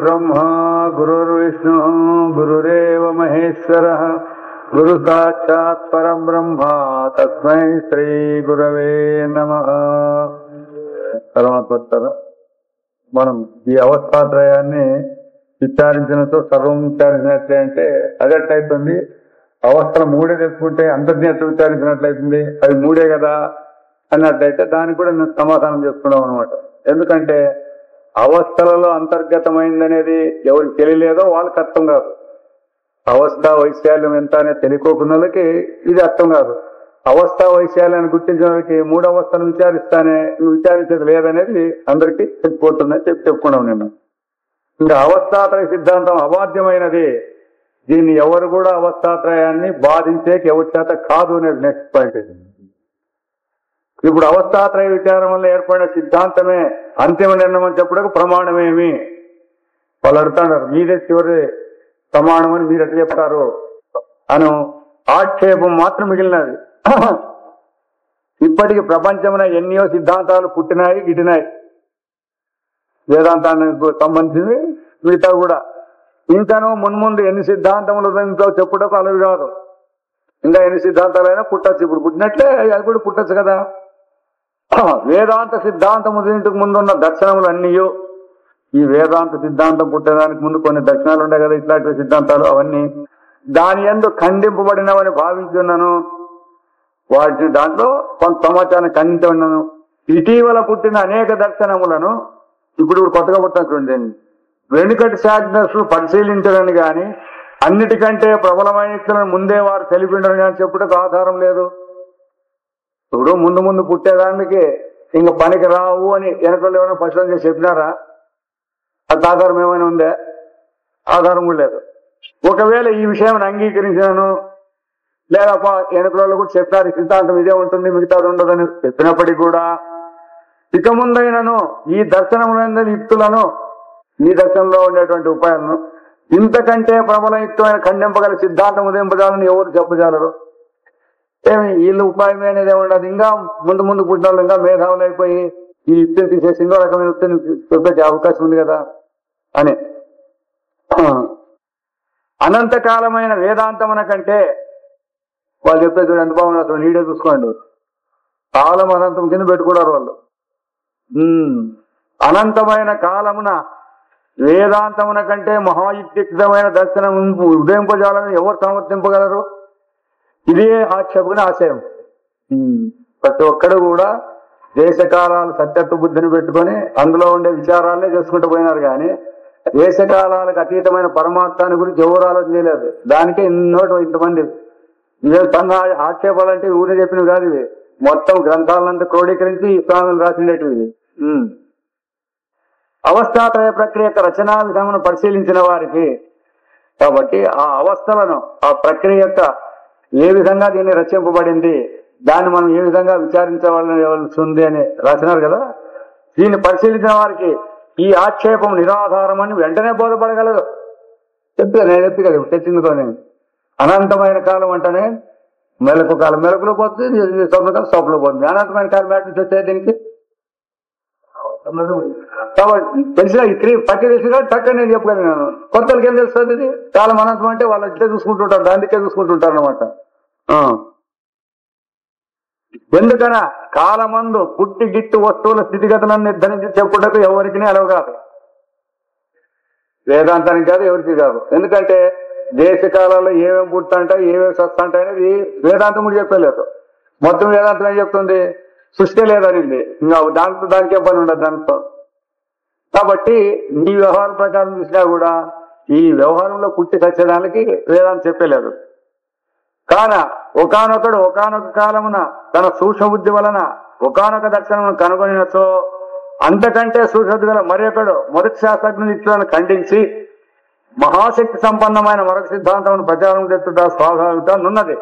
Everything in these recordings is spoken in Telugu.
గురుర్బ్రహ్మా గురుర్విష్ణు గురురేవ మహేశ్వరః గురు సాక్షాత్ పరం బ్రహ్మ తస్మై శ్రీ గురవే నమః. పరమాత్మ మనం ఈ అవస్థాత్రయాన్ని విచారించినతో సర్వం విచారించినట్లే అంటే అదెట్లయితుంది? అవస్థలు మూడే తెలుసుకుంటే అంతర్జ్ఞత విచారించినట్లయితుంది. అవి మూడే కదా అన్నట్లయితే దానికి కూడా నేను సమాధానం చేసుకున్నాం అనమాట. ఎందుకంటే అవస్థలలో అంతర్గతమైందనేది ఎవరికి తెలియలేదో వాళ్ళకి అర్థం కాదు. అవస్థ వైశాల్యం ఎంత అనేది తెలియకోకున్నోళ్ళకి ఇది అర్థం కాదు. అవస్థ వైశాల్యాన్ని గుర్తించిన వాళ్ళకి మూడు అవస్థలు విచారిస్తానే విచారించేది లేదనేది అందరికీ తెలిసిపోతుందని చెప్పుకున్నాం నేను. ఇంకా అవస్థాత్రయ సిద్ధాంతం అబాధ్యమైనది. దీన్ని ఎవరు కూడా అవస్థాత్రయాన్ని బాధించేకి ఎవరి చేత కాదు అనేది నెక్స్ట్ పాయింట్. ఇప్పుడు అవస్థాత్రయ విచారం వల్ల ఏర్పడిన సిద్ధాంతమే అంతిమ నిర్ణయం అని చెప్పడానికి ప్రమాణమేమి? వాళ్ళు అడుగుతున్నారు, మీరే చివరి ప్రమాణం అని మీరు ఎట్లా చెప్తారు అను ఆక్షేపం మాత్రం మిగిలినది. ఇప్పటికి ప్రపంచంలో ఎన్నో సిద్ధాంతాలు పుట్టినాయి గిటినాయి, వేదాంతానికి సంబంధించి మిగతా కూడా. ఇంకాను మున్ముందు ఎన్ని సిద్ధాంతములు చెప్పుటకు అలవి కాదు. ఇంకా ఎన్ని సిద్ధాంతాలైనా పుట్టచ్చు. ఇప్పుడు పుట్టినట్లే అది కూడా పుట్టచ్చు కదా. వేదాంత సిద్ధాంతము దీనికి ముందున్న దర్శనములు అన్నీ, ఈ వేదాంత సిద్ధాంతం పుట్టడానికి ముందు కొన్ని దర్శనాలు ఉన్నాయి కదా, ఇట్లాంటి సిద్ధాంతాలు అవన్నీ దాని యందు ఖండింపబడినవని భావించున్నాను. వాటి దాంట్లో కొంత సమాచారం ఖండిత ఉన్నాను. ఇటీవల పుట్టిన అనేక దర్శనములను ఇప్పుడు కొత్తగా పుట్టినటువంటి వెనుకటి శాస్త్రజ్ఞులు పరిశీలించడని కానీ అన్నిటికంటే ప్రబలమైన ముందే వారు తెలిపిండని కానీ చెప్పుటకు ఆధారం లేదు. ఇప్పుడు ముందు ముందు పుట్టేదానికి ఇంక పనికి రావు అని వెనకలు ఏమైనా పరిశీలన చేసి చెప్పినారా? అది ఆధారం ఏమైనా ఉందే? ఆధారం కూడా లేదు. ఒకవేళ ఈ విషయం అంగీకరించాను లేదా వెనకలు కూడా చెప్పారు సిద్ధాంతం ఇదే ఉంటుంది మిగతాది ఉండదని చెప్పినప్పటికీ కూడా ఇక ముందైనను ఈ దర్శనములందరి యుక్తులను, ఈ దర్శనంలో ఉండేటువంటి ఉపాయాలను ఇంతకంటే ప్రబలయుక్తమైన ఖండింపగల సిద్ధాంతం ఉదయింపజాలని ఎవరు చెప్పజాలరు. ఏమి వీళ్ళు ఉపాయమే అనేది ఉండదు. ఇంకా ముందు ముందు పుట్టిన వాళ్ళు ఇంకా మేధావులు అయిపోయి ఈ యుక్తిని తీసేసి ఇంకో రకమైన యుక్తిని చూపే అవకాశం ఉంది కదా అని. అనంతకాలమైన వేదాంతమున కంటే వాళ్ళు చెప్పేది చూడండి ఎంత బాగున్నారు. అసలు నీడే చూసుకోండి, కాలం అనంతం కింద పెట్టుకున్నారు వాళ్ళు. అనంతమైన కాలమున వేదాంతమున కంటే మహాయుక్తికమైన దర్శనం ఉదయింపజాలని ఎవరు సమర్థింపగలరు? ఇదే ఆక్షేపణ ఆశయం. ప్రతి ఒక్కడు కూడా దేశకాలాలు సత్యత్వ బుద్ధిని పెట్టుకొని అందులో ఉండే విచారాలనే చేసుకుంటూ పోయినారు. కానీ దేశకాలాలకు అతీతమైన పరమార్థాన్ని గురించి ఎవరు ఆలోచన చేయలేదు. దానికే ఇంతమంది తన ఆక్షేపాలంటే ఊరే చెప్పినవి కాదు. ఇవి మొత్తం గ్రంథాలంతా క్రోడీకరించి ఈ స్వామిని రాసిండేటివి. అవస్థాత్రయ ప్రక్రియ యొక్క రచనా విధానం పరిశీలించిన వారికి కాబట్టి ఆ అవస్థలను, ఆ ప్రక్రియ యొక్క ఏ విధంగా దీన్ని రచింపబడింది, దాన్ని మనం ఏ విధంగా విచారించవలసి ఉంది అని రాసినారు కదా. దీన్ని పరిశీలించిన వారికి ఈ ఆక్షేపం నిరాధారం అని వెంటనే బోధపడగలదు. నేను చెప్పి కదా తెచ్చిందుకొని అనంతమైన కాలం అంటేనే మెలకు కాలం మెలకులో పోతుంది, స్వప్న కాలం స్వప్నలో పోతుంది. అనంతమైన కాలం మ్యాట్ నుంచి వచ్చాయి దీనికి కాబట్టి తెలిసిన పట్టి తెలిసిన చక్కగా నేను చెప్పగలిగినాను. కొత్తలకి ఏం తెలుస్తుంది? ఇది కాలం అనంతం అంటే వాళ్ళు ఇట్లే చూసుకుంటుంటారు, దానికే చూసుకుంటుంటారు అనమాట. ఎందుకనా కాలమందు పుట్టి గిట్టు వస్తువుల స్థితిగతులను నిర్ధారించి చెప్పుటకు ఎవరికి అలవు కాదు, వేదాంతానికి కాదు, ఎవరికి కాదు. ఎందుకంటే దేశకాలలో ఏమేమి పుట్టంటాయి ఏమేమి సత్తంటాయి అనేది వేదాంతం కూడా చెప్పలేదు. మొత్తం వేదాంతం ఏం చెప్తుంది? సృష్టి లేదనింది. ఇంకా దానికే పని ఉండదు దాంతో. కాబట్టి ఈ వ్యవహారం ప్రకారం చూసినా కూడా ఈ వ్యవహారంలో పుట్టి సచ్చేదానికి వేదాంతం చెప్పలేదు. కాన ఒకానొకడు ఒకానొక కాలమున తన సూక్ష్మ బుద్ధి వలన ఒకానొక దర్శనమును కనుగొనినచో అంతకంటే సూక్ష్మబుద్ధి గల మరొకడు మొదటి శాస్త్రజ్ఞుని ఇట్లను ఖండించి మహాశక్తి సంపన్నమైన మరొక సిద్ధాంతం ప్రచారం చేస్తుట స్వాభావికత ఉన్నది.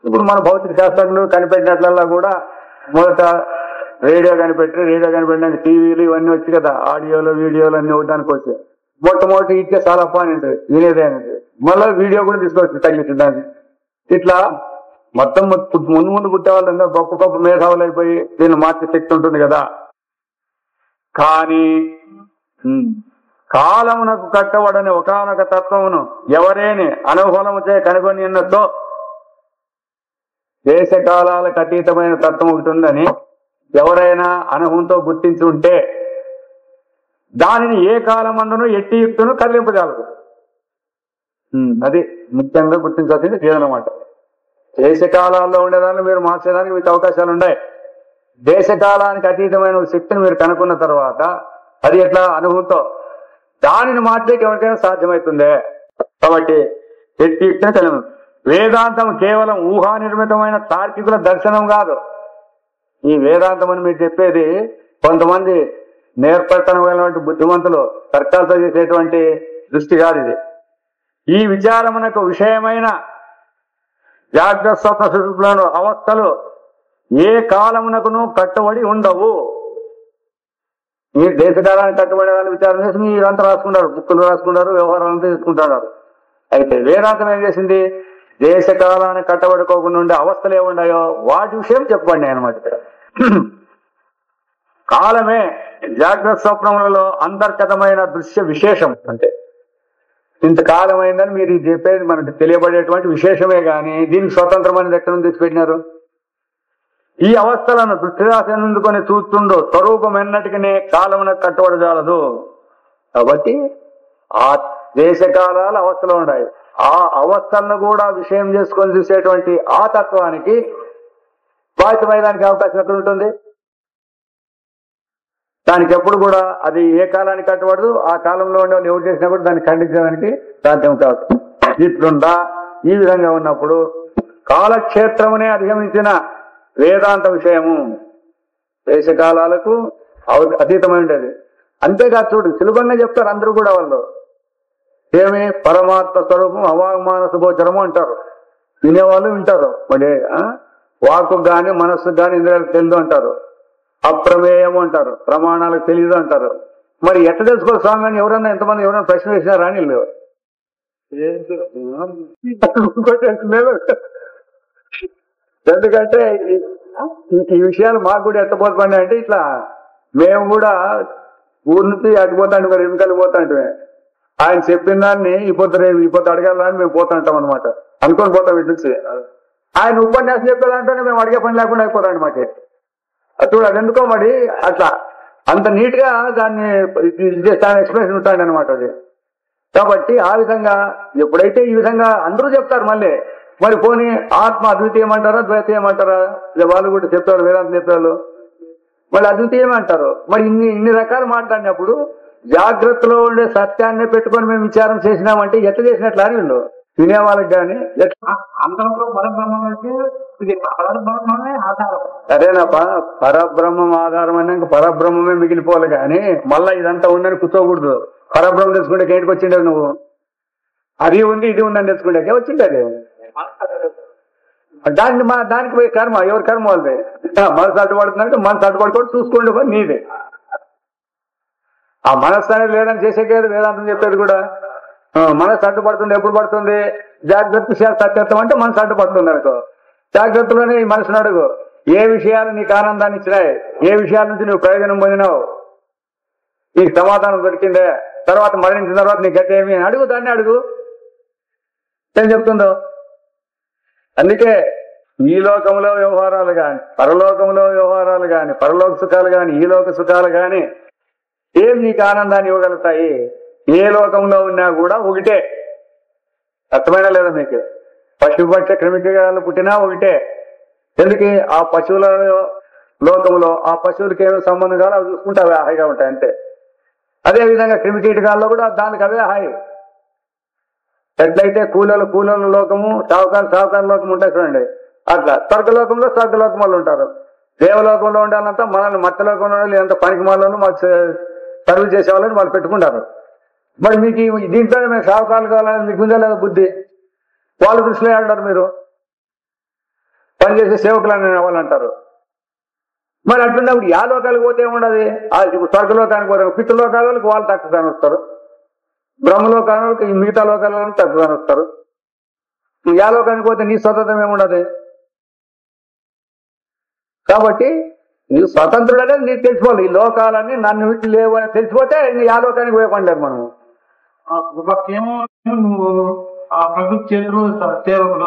ఇప్పుడు మన భౌతిక శాస్త్రజ్ఞులు కనిపెట్టినట్లల్లా కూడా మొదట రేడియో కనిపెట్టినాక టీవీలు ఇవన్నీ వచ్చి కదా, ఆడియోలు వీడియోలు అన్ని ఇవ్వడానికి వచ్చాయి. మొట్టమొదటి ఇచ్చే చాలా పని ఉంటుంది వినేదే అనేది. మళ్ళీ వీడియో కూడా తీసుకొచ్చి తగ్గించడానికి. ఇట్లా మొత్తం ముందు పుట్టే వాళ్ళు గొప్ప గొప్ప మేధావులు అయిపోయి దీన్ని మార్చే శక్తి ఉంటుంది కదా. కానీ కాలమునకు కట్టబడని ఒకానొక తత్వమును ఎవరేని అనుభవముచే కనుగొని ఉన్నదో, దేశకాలాలకు అతీతమైన తత్వం ఒకటి ఉందని ఎవరైనా అనుభవంతో గుర్తించి ఉంటే దానిని ఏ కాలమందును ఎట్టి యుక్తును కదిలింపజాలదు. అది ముఖ్యంగా గుర్తించాల్సింది ఇదన్నమాట. దేశకాలాల్లో ఉండేదాన్ని మీరు మార్చేదానికి మీకు అవకాశాలు ఉన్నాయి. దేశకాలానికి అతీతమైన శక్తిని మీరు కనుక్కున్న తర్వాత అది ఎట్లా అనుభవంతో దానిని మార్చేకి ఎవరికైనా సాధ్యమవుతుందే. కాబట్టి ఎట్టి యుక్తిని కలిగి వేదాంతం కేవలం ఊహా నిర్మితమైన తార్కికుల దర్శనం కాదు. ఈ వేదాంతం అని మీరు చెప్పేది కొంతమంది నేర్పడతనమైనటువంటి బుద్ధిమంతులు తర్కాలతో చేసేటువంటి దృష్టి కాదు ఇది. ఈ విచారమునకు విషయమైన జాగ్రత్త స్వప్న సుషుప్తులను అవస్థలు ఏ కాలమునకును కట్టుబడి ఉండవు. మీరు దేశకాలానికి కట్టుబడే వాళ్ళని విచారం చేసి మీరంతా రాసుకుంటారు, బుక్కులు రాసుకుంటారు, వ్యవహారాలంతా తీసుకుంటున్నారు. అయితే వేదాంతం ఏం చేసింది? దేశకాలానికి కట్టబడుకోకుండా ఉండే అవస్థలు ఏమున్నాయో వాటి విషయం చెప్పండి అనమాట. ఇక్కడ కాలమే జాగ్రత్త స్వప్నములలో అంతర్గతమైన దృశ్య విశేషం. అంటే ఇంతకాలం అయిందని మీరు చెప్పేది మనకు తెలియబడేటువంటి విశేషమే గాని దీనికి స్వతంత్రమైన ఎక్కడ నుంచి తెచ్చిపెట్టినారు? ఈ అవస్థలను దృష్టిరాశిందుకొని చూస్తుండో స్వరూపం ఎన్నటికనే కాలమునకు కట్టబడజాలదు. కాబట్టి ఆ దేశకాలాల అవస్థలు ఉన్నాయి. ఆ అవస్థలను కూడా విషయం చేసుకొని చూసేటువంటి ఆ తత్వానికి బాధ్యమయ్యడానికి అవకాశం ఎక్కడ ఉంటుంది? దానికి ఎప్పుడు కూడా అది ఏ కాలానికి కట్టబడదు. ఆ కాలంలో ఉండే ఎవరు చేసినా కూడా దాన్ని ఖండించడానికి సాధ్యం కాదు. ఇట్లుందా ఈ విధంగా ఉన్నప్పుడు కాలక్షేత్రమునే అధిగమించిన వేదాంత విషయము దేశకాలాలకు అతీతమై ఉండేది. అంతేకాదు చూడు, సులభంగా చెప్తారు అందరూ కూడా. వాళ్ళు ఏమి పరమాత్మ స్వరూపం అవామానస గోచరము అంటారు. వినేవాళ్ళు వింటారు. మరి వాక్కు గాని మనస్సుకు గాని ఇంద్రియాలకు తెలియదు అంటారు. అప్రమేయము అంటారు. ప్రమాణాలకు తెలియదు అంటారు. మరి ఎట్లా తెలుసుకోవాలి స్వామి అని ఎవరన్నా ఎంతమంది ఎవరైనా ప్రశ్న వేసినారా అని లేవు. ఎందుకంటే ఈ విషయాలు మాకు కూడా ఎత్తపోతున్నాయి. అంటే ఇట్లా మేము కూడా ఊరి నుంచి అటుపోతాంటే మరి ఎన్నికలు పోతాంటే ఆయన చెప్పిన దాన్ని ఈ పొద్దు అడగాలని మేము పోతాంటాం అనమాట. అనుకొని పోతాం ఇటు నుంచి. ఆయన ఉపన్యాసం చెప్పేదాంటేనే మేము అడిగే పని లేకుండా అయిపోతాం అనమాట. చూడు అది ఎందుకో మరి అట్లా అంత నీట్ గా దాన్ని ఎక్స్ప్లెనేషన్ ఉంటాడు అనమాట అది. కాబట్టి ఆ విధంగా ఎప్పుడైతే ఈ విధంగా అందరూ చెప్తారు మళ్ళీ మరి పోనీ ఆత్మ అద్వితీయం అంటారా ద్వైతీయం అంటారా? వాళ్ళు కూడా చెప్తారు, వేదాంతం చెప్పేవాళ్ళు. మళ్ళీ అద్వితీయం అంటారు. మరి ఇన్ని రకాలు మాట్లాడినప్పుడు జాగ్రత్తలో ఉండే సత్యాన్ని పెట్టుకొని మేము విచారం చేసినామంటే ఎట్లా చేసినట్లు అని వీళ్ళు వినేవాళ్ళకి కానీ అంతలో పరబ్రహ్మకి ఇది పరబ్రహ్మమే ఆధారం. అదేనాపా పరబ్రహ్మం ఆధారం అన్నాక పరబ్రహ్మమే మిగిలిపోవాలి కానీ మళ్ళా ఇదంతా ఉందని కూర్చోకూడదు. పరబ్రహ్మం తెచ్చుకుంటే ఏంటికి వచ్చిండే నువ్వు? అది ఉంది ఇది ఉందని తెచ్చుకుంటే వచ్చిండే. దానికి పోయి కర్మ ఎవరి కర్మ వాళ్ళది. మనసు అడ్డుపడుతుందంటే మనసు అడ్డుపడుకోవడం చూసుకోండి పని నీదే. ఆ మనస్సు అనేది లేదని చేసేకేది వేదాంతం చెప్పేది కూడా. మనసు అడ్డుపడుతుంది ఎప్పుడు పడుతుంది? జాగ్రత్త విషయాలు సత్యత్వం అంటే మనసు అడ్డుపడుతుంది అనుకో. జాగ్రత్తలోనే ఈ మనసును అడుగు, ఏ విషయాలు నీకు ఆనందాన్ని ఇచ్చినాయి, ఏ విషయాల నుంచి నువ్వు ప్రయోజనం పొందినావు, నీకు సమాధానం దొరికిందే, తర్వాత మరణించిన తర్వాత నీ గతి ఏమి అడుగు, దాన్ని అడుగు ఏం చెప్తుందో. అందుకే ఈ లోకంలో వ్యవహారాలు కాని పరలోకంలో వ్యవహారాలు కాని పరలోక సుఖాలు కాని ఈ లోక సుఖాలు కాని ఏం నీకు ఆనందాన్ని ఇవ్వగలుగుతాయి? ఏ లోకంలో ఉన్నా కూడా ఒకటే. అర్థమైనా లేదా మీకు? పశుపక్ష క్రిమికీటకాలు పుట్టినా ఒకటే. ఎందుకు? ఆ పశువుల లోకంలో ఆ పశువులకి ఏమో సంబంధం కాదు, అవి చూసుకుంటే అవి హాయిగా ఉంటాయి అంతే. అదేవిధంగా క్రిమికీటకాల్లో కూడా దానికి అవే హాయి. ఎట్లయితే కూలల లోకము సావుకారు లోకం ఉంటాయి చూడండి, అట్లా స్వర్గలోకంలో స్వర్గలోకం వాళ్ళు ఉంటారు. దేవలోకంలో ఉండాలంతా మనల్ని మత్స్యలోకంలో లేదంతా పనికి మనలను మాకు సర్వీస్ చేసే వాళ్ళని వాళ్ళు పెట్టుకుంటారు. మరి మీకు దీంట్లో మేము సావుకారులు కావాలని మీకు ఉందా లేదా బుద్ధి? వాళ్ళ దృష్టిలో అంటారు మీరు పనిచేసే సేవకులు అని వాళ్ళు అంటారు. మరి అట్లున్నప్పుడు యా లోకాలకు పోతే ఏముండదు? ఇప్పుడు స్వర్గలోకానికి పోతారు, పితృలోకాల వాళ్ళకి వాళ్ళు తక్కువగానే వస్తారు, బ్రహ్మలోకానికి మిగతా లోకాల వాళ్ళకి తక్కువగానే వస్తారు. యా లోకానికి పోతే నీ స్వతంత్రం ఏముండదు. కాబట్టి నీకు స్వతంత్రుడు అనేది నీకు తెలిసిపోవాలి. ఈ లోకాలన్నీ నన్ను విట్టి లేవు అని తెలిసిపోతే నీ ఆ లోకానికి పోయకుండారు మనం. ఏమో నువ్వు ఆ ప్రకృతి చేతులు సేవకులు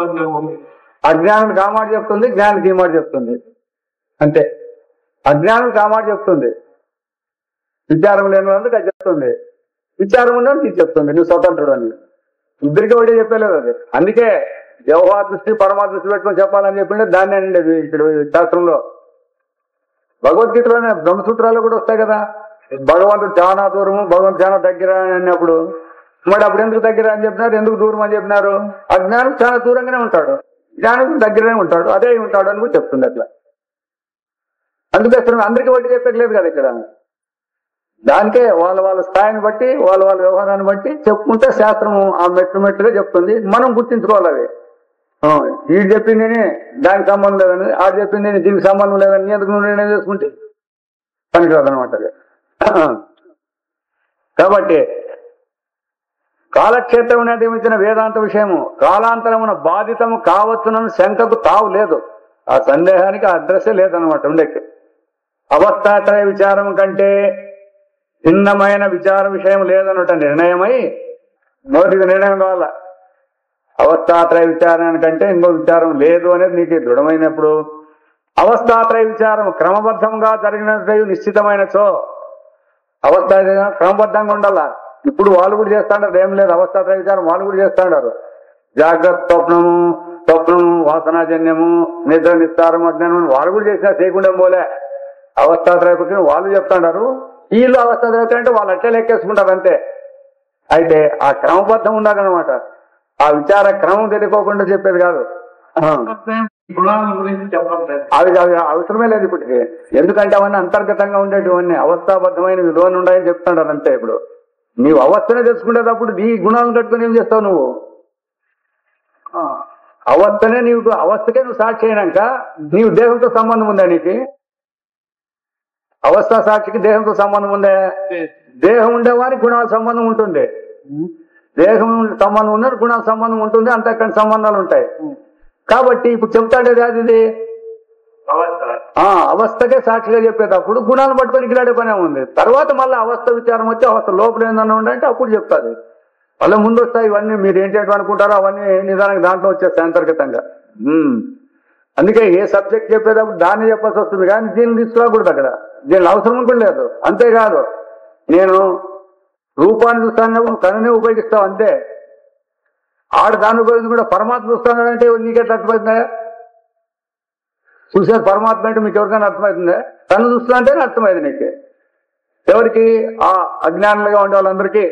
అజ్ఞానుడికి ఆ మాట చెప్తుంది, జ్ఞానికి ఈ మాట చెప్తుంది అంతే. అజ్ఞానుడికి ఆ మాట చెప్తుంది, విచారం లేని వాళ్ళకి అది చెప్తుంది, విచారం ఉన్నది నీకు చెప్తుంది నువ్వు స్వతంత్రుడు అని. ఇద్దరికి ఒకటే చెప్పలేదు అది. అందుకే వ్యవహార దృష్టి పరమాత్మ దృష్టి పెట్టుకొని చెప్పాలని చెప్పిండే దాన్ని అండి ఇక్కడ శాస్త్రంలో. భగవద్గీతలోనే బ్రహ్మసూత్రాలు కూడా వస్తాయి కదా, భగవంతుడు చాలా దూరము భగవంతుడు చాలా దగ్గర అని అన్నప్పుడు మరి అప్పుడు ఎందుకు దగ్గర అని చెప్పినారు, ఎందుకు దూరం అని చెప్పినారు? అజ్ఞానం చాలా దూరంగానే ఉంటాడు, జ్ఞానం దగ్గరనే ఉంటాడు, అదే ఉంటాడు అని కూడా చెప్తుంది అట్లా. అందుకే అందరికీ బట్టి చెప్పట్లేదు కదా ఇక్కడ. దానికే వాళ్ళ వాళ్ళ స్థాయిని బట్టి వాళ్ళ వాళ్ళ వ్యవహారాన్ని బట్టి చెప్పుకుంటే శాస్త్రము ఆ మెట్టుగా చెప్తుంది. మనం గుర్తించుకోవాలి అవి. వీడు చెప్పింది దానికి సంబంధం లేదని, ఆ చెప్పింది దీనికి సంబంధం లేదని ఎందుకు నువ్వు నిర్ణయం చేసుకుంటే పనికిరాదనమాట అది. కాబట్టి కాలక్షేత్రం నియమించిన వేదాంత విషయము కాలాంతరమున బాధితము కావచ్చునని శంకకు తావు లేదు. ఆ సందేహానికి అడ్రస్సే లేదనమాట ఉండేకి. అవస్థాత్రయ విచారం కంటే భిన్నమైన విచార విషయం లేదన్నట నిర్ణయమై మొదటిది నిర్ణయం కావాల. అవస్థాత్రయ విచారానికంటే ఇంకో విచారం లేదు అనేది నీకు దృఢమైనప్పుడు అవస్థాత్రయ విచారం క్రమబద్ధంగా జరిగినట్టు నిశ్చితమైనచో అవస్థ క్రమబద్ధంగా ఉండాల. ఇప్పుడు వాళ్ళు కూడా చేస్తాడారు, ఏం లేదు అవస్థాత్రయ విచారం వాళ్ళు కూడా చేస్తాడారు. జాగ్రత్త స్వప్నము వాసనాజన్యము నిద్ర నిస్తారం అజ్ఞానం వాళ్ళు కూడా చేసినా చేయకుండా పోలే. అవస్థాత్రయ వాళ్ళు చెప్తాడారు, వీళ్ళు అవస్థాత్రయ అంటే వాళ్ళు అట్లే లెక్కేసుకుంటారు అంతే. అయితే ఆ క్రమబద్ధం ఉండాలన్నమాట. ఆ విచార క్రమం తెలియకోకుండా చెప్పేది కాదు. అవి అవసరమే లేదు ఇప్పటికి. ఎందుకంటే అవన్నీ అంతర్గతంగా ఉండేటివన్నీ అవస్థాబద్ధమైన విలువలు ఉన్నాయని చెప్తాడారు అంతే. ఇప్పుడు నీవు అవస్థనే తెలుసుకునేటప్పుడు నీ గుణాలను కట్టుకుని ఏం చేస్తావు నువ్వు? అవస్థనే నీవు అవస్థకే నువ్వు సాక్షి అయినాక నీవు దేహంతో సంబంధం ఉందా నీకు? అవస్థ సాక్షికి దేహంతో సంబంధం ఉందే? దేహం ఉండేవారికి గుణాల సంబంధం ఉంటుంది, దేహం సంబంధం ఉన్నది గుణాల సంబంధం ఉంటుంది, అంతక్కడి సంబంధాలు ఉంటాయి. కాబట్టి ఇప్పుడు చెప్తాడేది అది అవస్థకే సాక్షిగా చెప్పేటప్పుడు గుణాలు పట్టుకొని గిలాడే పనే ఉంది. తర్వాత మళ్ళీ అవస్థ విచారం వచ్చి అవస్థ లోపల ఏందన్నా ఉండంటే అప్పుడు చెప్తాది. మళ్ళీ ముందు వస్తాయి ఇవన్నీ మీరు ఏంటంటే అనుకుంటారో అవన్నీ నిదానికి దాంట్లో వచ్చేస్తాయి అంతర్గతంగా. అందుకే ఏ సబ్జెక్ట్ చెప్పేటప్పుడు దాన్ని చెప్పాల్సి వస్తుంది కానీ దీన్ని తీసుకురాకూడదు అక్కడ. దీని అవసరం కూడా లేదు. అంతేకాదు నేను రూపాన్ని చూస్తాను కనునే ఉపయోగిస్తావు అంతే. ఆడు దాన్ని ఉపయోగించి కూడా పరమాత్మ చూస్తానంటే నీకెట్లా అర్థమవుతుందా? చూసేది పరమాత్మ అంటే మీకు ఎవరికైనా అర్థమవుతుందా? తను చూస్తున్నా అంటేనే అర్థమైంది నీకు. ఎవరికి? ఆ అజ్ఞానులుగా ఉండే వాళ్ళందరికీ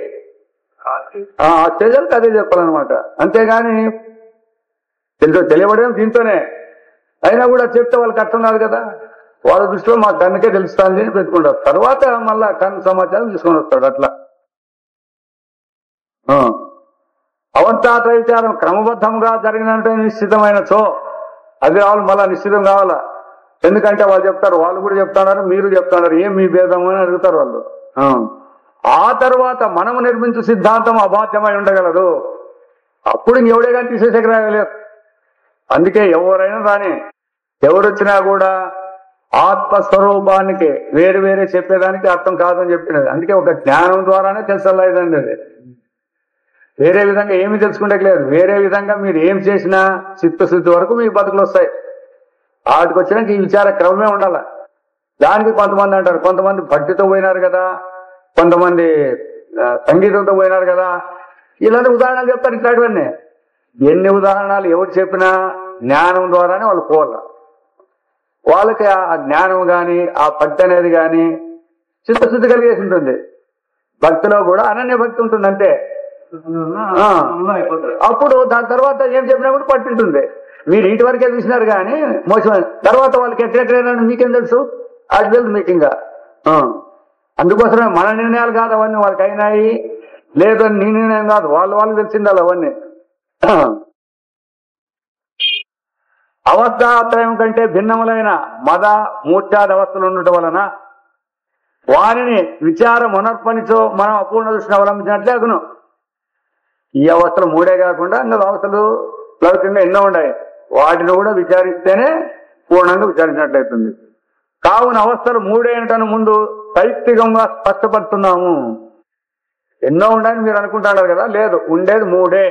ఆ స్టేజర్కి అదే చెప్పాలన్నమాట. అంతేగాని తెలియబడేది దీంతోనే అయినా కూడా చెప్తే వాళ్ళకి అర్థం కాదు కదా. వాళ్ళ దృష్టిలో మా కన్నుకే తెలుస్తాను అని పెట్టుకుంటారు. తర్వాత మళ్ళా కన్ను సమాచారం తీసుకొని వస్తాడు అట్లా. అవస్థాత్రయ విచారం క్రమబద్ధంగా జరిగినట్టు నిశ్చితమైన చో అది రావాలి. మళ్ళా నిశ్చితం కావాలా. ఎందుకంటే వాళ్ళు చెప్తారు, వాళ్ళు కూడా చెప్తున్నారు, మీరు చెప్తున్నారు, ఏం మీ భేదం అని అడుగుతారు వాళ్ళు. ఆ తర్వాత మనము నిర్మించు సిద్ధాంతం అబాధ్యమై ఉండగలదు. అప్పుడు ఇంకెవడే కానీ తీసేసేకరాగలేదు. అందుకే ఎవరైనా రాని ఎవరు వచ్చినా కూడా ఆత్మస్వరూపానికి వేరు వేరే చెప్పేదానికి అర్థం కాదని చెప్పినది. అందుకే ఒక జ్ఞానం ద్వారానే తెలుసలేదండి. అది వేరే విధంగా ఏమి తెలుసుకుంటే లేదు. వేరే విధంగా మీరు ఏం చేసినా చిత్తశుద్ధి వరకు మీ బతుకులు వస్తాయి. వాటికి వచ్చినాక ఈ విచార క్రమమే ఉండాల. దానికి కొంతమంది అంటారు, కొంతమంది భక్తితో పోయినారు కదా, కొంతమంది సంగీతంతో పోయినారు కదా, ఇలాంటి ఉదాహరణలు చెప్తారు. ఇట్లాంటివన్నీ ఎన్ని ఉదాహరణలు ఎవరు చెప్పినా జ్ఞానం ద్వారానే వాళ్ళు పోవాలి. వాళ్ళకి ఆ జ్ఞానం కానీ ఆ భక్తి అనేది కానీ చిత్తశుద్ధి కలిగేసి ఉంటుంది. భక్తిలో కూడా అనన్య భక్తి ఉంటుంది అంతే. అప్పుడు దాని తర్వాత ఏం చెప్పినా కూడా పట్టింటుంది. మీరు ఇటు వరకే చూసినారు కానీ మోసమైన తర్వాత వాళ్ళకి ఎక్కడెక్కడైనా మీకేం తెలుసు? అది తెలుసు మీకు ఇంకా. అందుకోసమే మన నిర్ణయాలు కాదు అవన్నీ వాళ్ళకి అయినాయి, లేదు నీ నిర్ణయం కాదు, వాళ్ళు తెలిసిండాలి అవన్నీ. అవస్థాత్రయం కంటే భిన్నములైన మద మూర్ఛాది అవస్థలు ఉండటం వలన వారిని విచారం ఉనర్పనిచో మనం అపూర్ణ దృష్టిని అవలంబించినట్లే అగును. ఈ అవస్థలు మూడే కాకుండా ఇంకా అవస్థలు లౌకికంగా ఎన్నో ఉన్నాయి. వాటిని కూడా విచారిస్తేనే పూర్ణంగా విచారించినట్లయితుంది. కావున అవస్థలు మూడేంటను ముందు సైత్తికంగా స్పష్టపడుతున్నాము. ఎన్నో ఉండని మీరు అనుకుంటున్నారు కదా, లేదు, ఉండేది మూడే.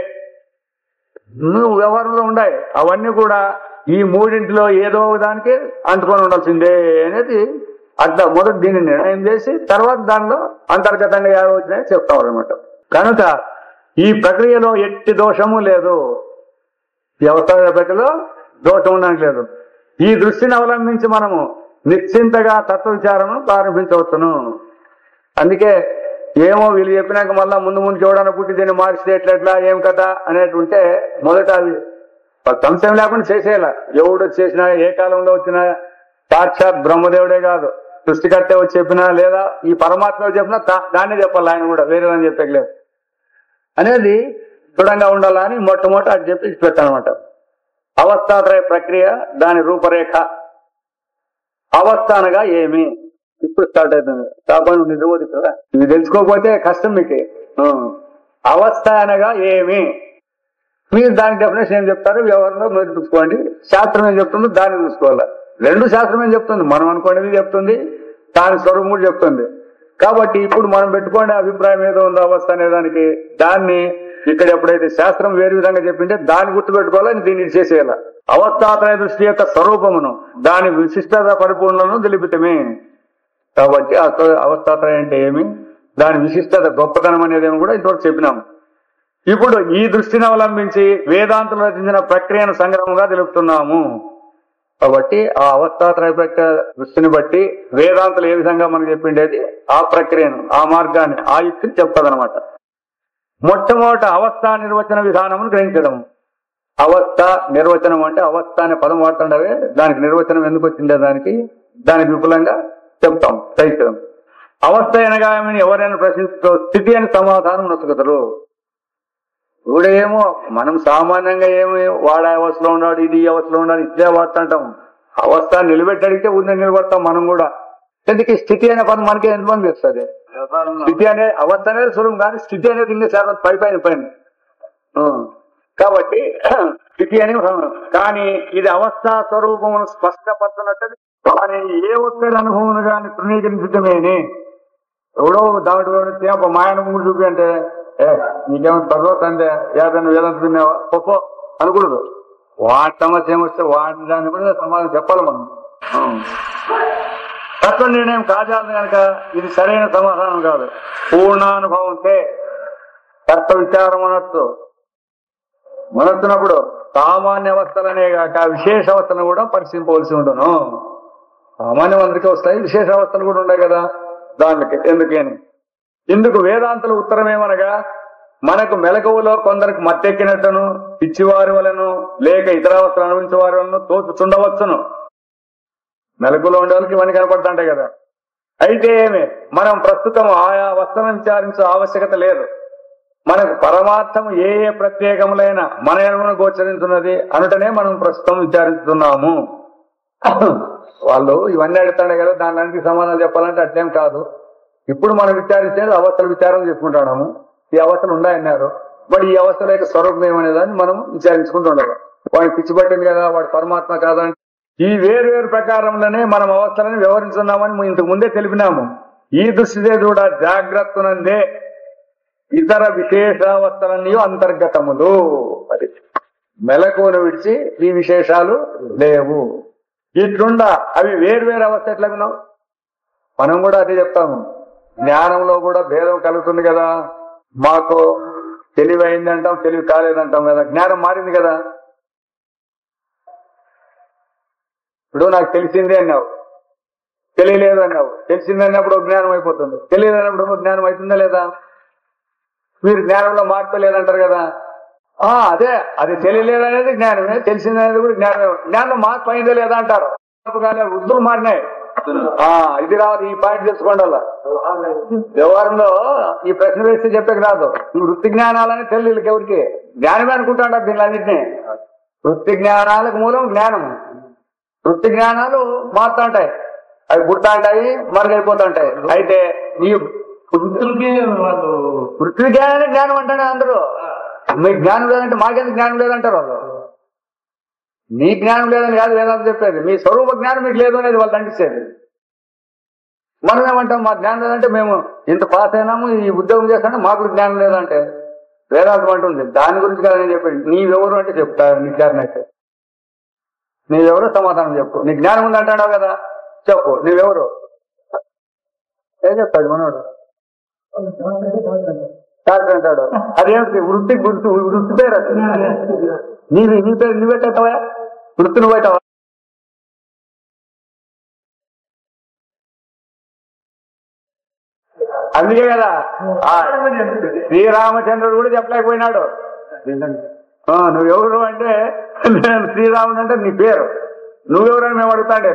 నువ్వు వ్యవహారంలో ఉన్నాయి అవన్నీ కూడా ఈ మూడింటిలో ఏదో దానికి అంటుకొని ఉండాల్సిందే అనేది అట్లా మొదటి దీన్ని నిర్ణయం చేసి తర్వాత దానిలో అంతర్గతంగా ఏవో వచ్చినాయని చెప్తాం అనమాట. కనుక ఈ ప్రక్రియలో ఎట్టి దోషము లేదు, వ్యవసాయ ప్రక్రియలో దోషం ఉండడానికి లేదు. ఈ దృష్టిని అవలంబించి మనము నిశ్చింతగా తత్వ విచారణ ప్రారంభించవచ్చును. అందుకే ఏమో వీళ్ళు చెప్పినాక మళ్ళా ముందు ముందు చూడడానికి పుట్టి దీన్ని మార్చితే ఎట్లెట్లా ఏం కథ అనేది ఉంటే మొదట అది సంశయం లేకుండా చేసేయాల. ఎవడు చేసినా ఏ కాలంలో వచ్చినా సాక్షాత్ బ్రహ్మదేవుడే కాదు, సృష్టికర్తే వచ్చి చెప్పినా లేదా ఈ పరమాత్మ చెప్పినా దాన్నే చెప్పాలి, ఆయన కూడా వేరే అని చెప్పలేదు అనేది దృఢంగా ఉండాలా అని మొట్టమొదటి అది చెప్పి పెట్టానమాట. అవస్థాత్రయ ప్రక్రియ, దాని రూపరేఖ. అవస్థ అనగా ఏమి ఇప్పుడు స్టార్ట్ అవుతుంది. కాబట్టి నిద్రపోదు కదా, ఇవి తెలుసుకోకపోతే కష్టం మీకు. అవస్థ అనగా ఏమి, మీరు దాని డెఫినేషన్ ఏం చెప్తారు, వ్యవహారంలో మీరు చూసుకోండి. శాస్త్రం ఏం చెప్తుందో దాన్ని చూసుకోవాలి. రెండు శాస్త్రం ఏం చెప్తుంది, మనం అనుకునేది చెప్తుంది, దాని స్వరూపం కూడా చెప్తుంది. కాబట్టి ఇప్పుడు మనం పెట్టుకోండి అభిప్రాయం ఏదో ఉందో అవస్థ అనే దానికి, దాన్ని ఇక్కడ ఎప్పుడైతే శాస్త్రం వేరే విధంగా చెప్పింటే దాన్ని గుర్తుపెట్టుకోవాలని దీన్ని చేసేయాల. అవస్థాత్రయ దృష్టి యొక్క స్వరూపమును దాని విశిష్టత పరిపూర్ణను తెలిపితమే. కాబట్టి అవస్థాత్రయం అంటే ఏమి, దాని విశిష్టత గొప్పతనం అనేది కూడా ఇంతవరకు చెప్పినాము. ఇప్పుడు ఈ దృష్టిని అవలంబించి వేదాంతులు రచించిన ప్రక్రియను సంగ్రహంగా తెలుపుతున్నాము. కాబట్టి ఆ అవస్థాత్రయ ప్రక్రియ దృష్టిని బట్టి వేదాంతులు ఏ విధంగా మనకు చెప్పిండేది ఆ ప్రక్రియను, ఆ మార్గాన్ని, ఆ యుక్తిని చెప్తాదనమాట. మొట్టమొదట అవస్థ నిర్వచన విధానమును గ్రహించడం. అవస్థ నిర్వచనం అంటే అవస్థ అనే పదం వాడుతుండవే, దానికి నిర్వచనం ఎందుకు వచ్చిండే దానికి విపులంగా చెప్తాం, గ్రహించడం. అవస్థ అనగా ఎవరైనా ప్రశ్నిస్తూ స్థితి అని సమాధానం నొసగతరు. ఇప్పుడేమో మనం సామాన్యంగా ఏమి వాడే అవస్థలో ఉన్నాడు, ఇది అవస్థలో ఉన్నాడు, ఇట్లే వాడుతుంటాం. అవస్థ నిలబెట్టి అడిగితే ఉందని నిలబడతాం మనం కూడా. ఎందుకు స్థితి అనే పదం మనకి ఎంతమంది వస్తుంది? స్థితి అనే అవస్థ అనేది సులభం, కానీ స్థితి అనేది ఇంకా శాతం పైన. కాబట్టి స్థితి అని, కానీ ఇది అవస్థా స్వరూపమును స్పష్టపడుతున్నట్టు. కానీ ఏ ఒక్కడి అనుభవం కానీ తృణీకరించడమేని. ఎవడో దాంట్లో మాయనముడు చూపి అంటే నీకేమో చదవతంటే ఏదైనా వేదంత విన్నావా పొప్పో అనకూడదు. వాటి సమస్య ఏమొస్తే వాటి దాన్ని కూడా సమాధానం చెప్పాలి మనం. తత్వ నిర్ణయం కాజాలి కనుక ఇది సరైన సమాధానం కాదు. పూర్ణానుభవంతే తత్వ విచారం మనొస్తున్నప్పుడు సామాన్య అవస్థలనే కాక విశేష అవస్థలను కూడా పరిశీలించవలసి ఉండును. సామాన్యం అందరికీ వస్తాయి, విశేష అవస్థలు కూడా ఉన్నాయి కదా దానికి. ఎందుకని ఇందుకు వేదాంతుల ఉత్తరం ఏమనగా, మనకు మెలకువలో కొందరికి మత్తెక్కినట్టును, పిచ్చివారి వలను లేక ఇతర అవస్థలు అనుభవించే వారి వలను తోచుతుండవచ్చును. మెలకులో ఉండే వాళ్ళకి ఇవన్నీ కనపడుతుంటాయి కదా. అయితే ఏమి మనం ప్రస్తుతం ఆయా అవస్థలను విచారించే ఆవశ్యకత లేదు. మనకు పరమార్థము ఏ ఏ ప్రత్యేకములైన మన ఎడమను గోచరించున్నది అనుటనే మనం ప్రస్తుతం విచారిస్తున్నాము. వాళ్ళు ఇవన్నీ అడుగుతాడే కదా, దానికి సమాధానం చెప్పాలంటే అట్లేం కాదు. ఇప్పుడు మనం విచారించేది అవస్థలు విచారం చేసుకుంటున్నాము. ఈ అవస్థలు ఉన్నాయన్నారు, మరి ఈ అవస్థల యొక్క స్వరూపం ఏమనేదాన్ని మనం విచారించుకుంటూ ఉండాలి. వాడికి పిచ్చి పట్టింది కదా, వాడు పరమాత్మ కాదంటే ఈ వేరు ప్రకారంలోనే మనం అవస్థలను వ్యవహరిస్తున్నామని ఇంతకు ముందే తెలిపినాము. ఈ దృష్టిదే కూడా జాగ్రత్తనందే ఇతర విశేషావస్థలన్నీ అంతర్గతములు. అది మెలకువను విడిచి ఈ విశేషాలు లేవు. ఇట్లుండా అవి వేరు అవస్థ ఎట్లా విన్నావు. మనం కూడా అదే చెప్తాము. జ్ఞానంలో కూడా భేదం కలుగుతుంది కదా. మాకు తెలివి అయింది అంటాం, తెలివి కాలేదంటాం కదా. జ్ఞానం మారింది కదా. ఇప్పుడు నాకు తెలిసిందే అన్నావు, తెలియలేదు అన్నావు. తెలిసింది అన్నప్పుడు జ్ఞానం అయిపోతుంది, తెలియలేనప్పుడు జ్ఞానం అవుతుందా లేదా? మీరు జ్ఞానంలో మార్పు లేదంటారు కదా. అదే అది తెలియలేదనేది జ్ఞానమే, తెలిసిందనేది కూడా జ్ఞానమే. జ్ఞానం మార్పు అయిందా లేదా అంటారు. కానీ వృద్ధులు మారినాయి. ఇది రాదు, ఈ పాయింట్ తెలుసుకోండి. అలా వ్యవహారంలో ఈ ప్రశ్న వేస్తే చెప్పేకి రాదు. ఈ వృత్తి జ్ఞానాలని తెలియదు ఎవరికి, జ్ఞానమే అనుకుంటాడు దీనిలన్నింటినీ. వృత్తి జ్ఞానాలకు మూలం జ్ఞానం. వృత్తి జ్ఞానాలు మారుతా ఉంటాయి, అవి పుడతా ఉంటాయి, మరుగైపోతుంటాయి. అయితే ఈ వృత్తి జ్ఞానాన్ని జ్ఞానం అంటానే అందరూ. మీకు జ్ఞానం లేదంటే మాకెందుకు జ్ఞానం లేదంటారు వాళ్ళు. నీ జ్ఞానం లేదని కాదు వేదాంతం చెప్పేది, మీ స్వరూప జ్ఞానం మీకు లేదు అనేది వాళ్ళు దండిస్తేది. మనం ఏమంటాం, మా జ్ఞానం లేదంటే మేము ఇంత పాస్ అయినాము, ఈ ఉద్యోగం చేస్తాంటే మాకు జ్ఞానం లేదంటే వేదాంతం అంటుంది. దాని గురించి కదా నేను చెప్పాను. నీవెవరు అంటే చెప్తా విచారణ అయితే, నీవెవరో సమాధానం చెప్పు. నీ జ్ఞానం ఉంది అంటాడావు కదా, చెప్పు నీవెవరు. ఏం చెప్తాడు మనోడు? డాక్టర్ అంటాడు. అదేమిటి వృత్తి వృత్తి పేరు అది. నీ పేరు నువ్వెట్టవా? వృత్తి నువ్వు పెట్టవా? అందుకే కదా శ్రీరామచంద్రుడు కూడా చెప్పలేకపోయినాడు. నువ్వెవరు అంటే, నేను శ్రీరాముడు అంటే నీ పేరు, నువ్వెవరని మేము అడుగుతాండే.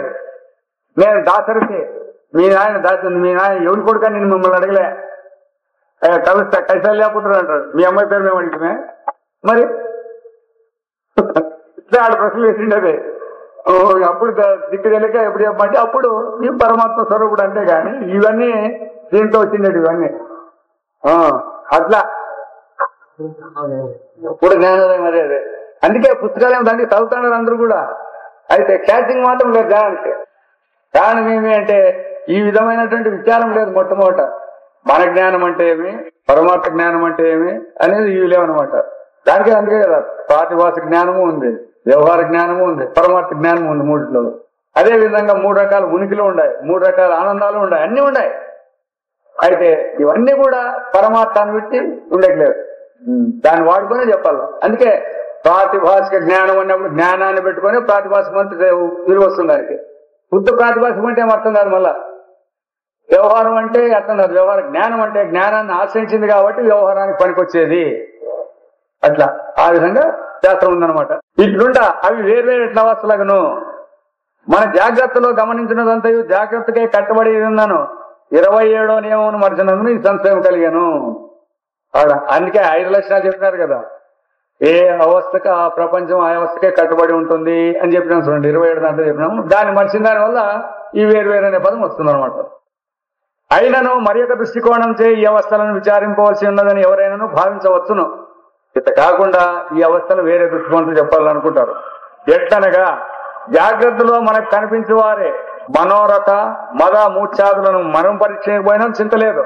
నేను దాసరికి మీ నాయన ఎవరి కొడుక నేను మిమ్మల్ని అడగలే, కలుస్తా కైసల్యాపుత్రుడు అంటాడు. మీ అమ్మాయి పేరు మేము అడిగితే మరి ఆడ ప్రశ్నలు వేసిండేది. అప్పుడు దిక్కు తెలియక ఎప్పుడు చెప్పమంటే అప్పుడు ఈ పరమాత్మ స్వరూపుడు అంటే. కానీ ఇవన్నీ దీంట్లో వచ్చిండేది ఇవన్నీ అట్లా ఇప్పుడు జ్ఞానోదయం అదే అదే. అందుకే పుస్తకాలు ఏమో దానికి చదువుతున్నారు అందరూ కూడా. అయితే క్యాచింగ్ మాత్రం లేదు జ్ఞానానికి. కారణం ఏమి అంటే ఈ విధమైనటువంటి విచారం లేదు. మొట్టమొదట మన జ్ఞానం అంటే ఏమి, పరమాత్మ జ్ఞానం అంటే ఏమి అనేది ఇవి లేవనమాట. దానికే అందుకే కదా ప్రాతిభాష జ్ఞానము ఉంది, వ్యవహార జ్ఞానము ఉంది, పరమాత్మ జ్ఞానము ఉంది మూడిట్లో. అదే విధంగా 3 రకాల ఉనికిలు ఉన్నాయి, 3 రకాల ఆనందాలు ఉన్నాయి, అన్ని ఉన్నాయి. అయితే ఇవన్నీ కూడా పరమాత్మను పెట్టి ఉండట్లేదు, దాన్ని వాడుకొని చెప్పాలి. అందుకే ప్రాతిభాషిక జ్ఞానం అన్నప్పుడు జ్ఞానాన్ని పెట్టుకొని ప్రాతిభాషికం అంటే విలువ వస్తుంది దానికి. శుద్ధ ప్రాతిభాషికం అంటే అర్థం కాదు. మళ్ళా వ్యవహారం అంటే అర్థం కాదు. వ్యవహార జ్ఞానం అంటే జ్ఞానాన్ని ఆశ్రయించింది కాబట్టి వ్యవహారానికి పనికొచ్చేది. అట్లా ఆ విధంగా శాస్త్రం ఉందన్నమాట. ఇట్లుంటా అవి వేర్వేరు ఎట్లా అవస్థలకును మన జాగ్రత్తలో గమనించినదంతా జాగ్రత్తకే కట్టుబడి ఉన్నాను. 27వ నియమం మరిచినందుకు ఈ సంశయం కలిగాను. అందుకే 5 లక్షణాలు చెప్పినారు కదా. ఏ అవస్థకు ఆ ప్రపంచం ఆ అవస్థకే కట్టుబడి ఉంటుంది అని చెప్పినాం చూడండి. 27 దాంట్లో చెప్పినాము. దాన్ని మర్చిన దాని వల్ల ఈ వేరు అనే పదం వస్తుంది అనమాట. అయినను మరి ఒక దృష్టికోణం చే ఈ అవస్థలను విచారింపవలసి ఉన్నదని ఎవరైనాను భావించవచ్చును. ఇత కాకుండా ఈ అవస్థలు వేరే దృష్టికోణంతో చెప్పాలనుకుంటారు. ఎట్లనగా జాగ్రత్తలో మనకు కనిపించే వారే మనోరథ మద మూర్ఛాదులను మనం పరీక్షపోయినా చింతలేదు,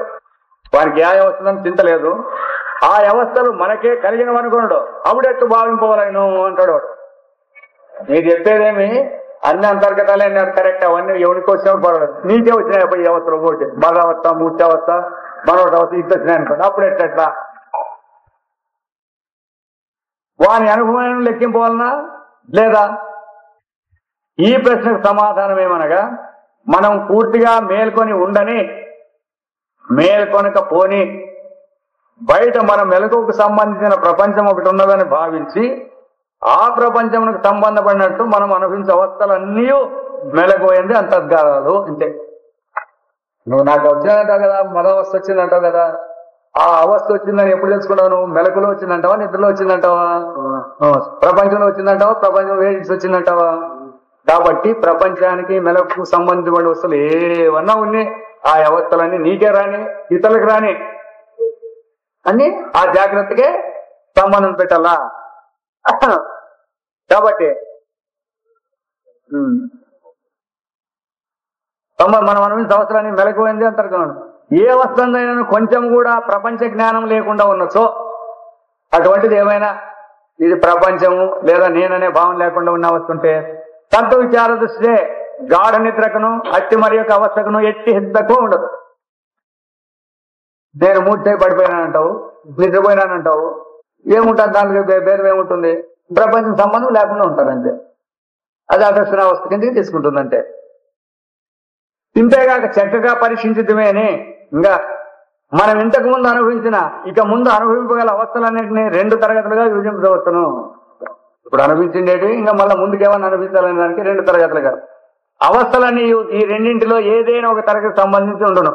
వారికి ఏ అవస్థలను చింతలేదు. ఆ అవస్థలు మనకే కలిగినవనుకున్నాడు, అప్పుడెట్టు భావింపవలను అంటాడు వాడు. మీరు చెప్పేదేమి అన్ని అంతర్గతాలే అన్నారు కరెక్ట్. అవన్నీ ఎవరికి వచ్చినప్పుడు పర్వాలేదు, నీకే వచ్చినాయి ఈ అవస్థలు ఒకటి మదావస్థ మూర్ఛావస్థ మనోటవస్థ ఇంత వచ్చినాయి అనుకోండి. అప్పుడు ఎట్లా వాని అనుభవం లెక్కింపవలనా లేదా? ఈ ప్రశ్నకు సమాధానం ఏమనగా మనం పూర్తిగా మేల్కొని ఉండని, మేల్కొనక పోని బయట మన మెలకువకు సంబంధించిన ప్రపంచం ఒకటి ఉన్నదని భావించి ఆ ప్రపంచమునకు సంబంధపడినట్టు మనం అనుభవించే అవస్థలన్నీ మెలకువైంది అంతర్గాలు. అంతే. నువ్వు నాకు వచ్చిందంటావు కదా, మదవస్థ వచ్చిందంటావు కదా, ఆ అవస్థ వచ్చిందని ఎప్పుడు తెలుసుకున్నావు? నువ్వు మెలకులో వచ్చిందంటావా, నిద్రలో వచ్చిందంటావా, ప్రపంచంలో వచ్చిందంటావా, ప్రపంచం వేసి వచ్చిందంటావా? కాబట్టి ప్రపంచానికి మెలకు సంబంధించిన వస్తువులు ఏమన్నా ఉన్నాయి, ఆ అవస్థలన్నీ నీకే రాని ఇతరులకు రాని అన్ని ఆ జాగ్రత్తకే సంబంధం పెట్టాలా. కాబట్టి మనం అనుభవించిన అవసరాన్ని మెలకువైంది అంతర్గతం. ఏ అవస్థలైనా కొంచెం కూడా ప్రపంచ జ్ఞానం లేకుండా ఉన్నచో అటువంటిది ఏమైనా ఇది ప్రపంచము లేదా నేననే భావం లేకుండా ఉన్న అవస్థ ఉంటే తత్వ విచార దృష్టితే గాఢ నిద్రకును అట్టి మరి యొక్క అవస్థకును ఎట్టి హిద్దకు ఉండదు. నేను మూర్ఛై పడిపోయినానంటావు, నిద్రపోయినానంటావు, ఏముంటుంది దానికి భేదం ఏముంటుంది? ప్రపంచం సంబంధం లేకుండా ఉంటారంటే అది అదర్శన అవస్థ కిందకి తీసుకుంటుందంటే. ఇంతేగాక చక్కగా పరీక్షించడమే అని ఇంకా మనం ఇంతకు ముందు అనుభవించిన ఇక ముందు అనుభవింపగల అవస్థలన్నింటినీ 2 తరగతులుగా విభజించవచ్చును. ఇప్పుడు అనుభవించిండేవి ఇంకా మళ్ళీ ముందుకేమన్నా అనుభవించాలనే దానికి 2 తరగతులుగా. అవస్థలన్నీ ఈ రెండింటిలో ఏదైనా ఒక తరగతి సంబంధించి ఉండను.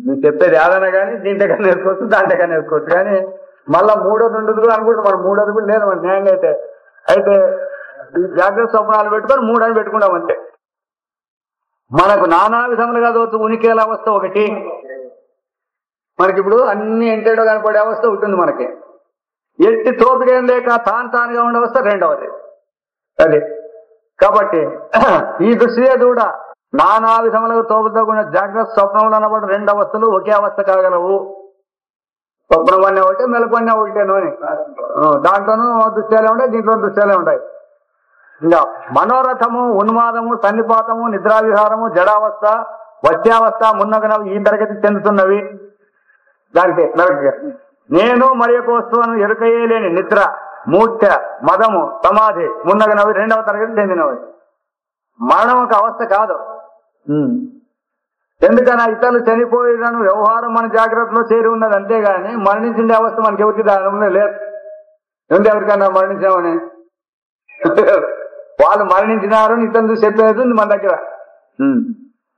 నువ్వు చెప్పేది ఏదైనా కానీ దీంట్లో కానీ నేర్చుకోవచ్చు, దాంట్లో కానీ నేర్చుకోవచ్చు. కానీ మళ్ళా 3వది ఉండదు అనుకుంటే మనం 3వది కూడా లేదు మన న్యాయంగా. అయితే ఈ జాగ్రత్త స్వప్నాలు పెట్టుకొని 3 అని పెట్టుకుంటాం అంతే. మనకు నానా విధములుగా దోచు ఉనికేల అవస్థ ఒకటి, మనకి ఇప్పుడు అన్ని ఎంటేడో కనపడే అవస్థ ఉంటుంది మనకి. ఎట్టి తోపికేం లేక తానుగా ఉండే అవస్థ 2వది. అది కాబట్టి ఈ దృష్టియే కూడా నానా విధములకు తోపుతోకున్న జాగ్రత్త స్వప్నములు అన్నప్పుడు 2 అవస్థలు ఒకే అవస్థ కాగలవు. స్వప్నం అనే ఒకటి, మెలకు అనే ఒకటేను అని. దాంట్లోనూ దృశ్యాలే ఉంటాయి, దీంట్లో దృశ్యాలే ఉంటాయి. ఇంకా మనోరథము, ఉన్మాదము, సన్నిపాతము, నిద్రావిహారము, జడావస్థ, వత్యావస్థ మున్నగనవి ఈ తరగతి చెందుతున్నవి. దానికి మెలకుగా నేను మరి యొక్క వస్తువును ఎరుకయ్యలేని నిద్ర, మూర్ఛ, మదము, సమాధి మున్నగనవి 2వ తరగతి చెందినవి. మరణం ఒక అవస్థ కాదు. ఎందుకన్నా ఇతరులు చనిపోయినను వ్యవహారం మన జాగ్రత్తలో చేరి ఉన్నది, అంతేగాని మరణించిన అవస్థ మనకి ఎవరికి దాని లేదు. ఎందుకు ఎవరికన్నా మరణించామని వాళ్ళు మరణించినారు ఇతరులు చెప్పేది ఉంది మన దగ్గర.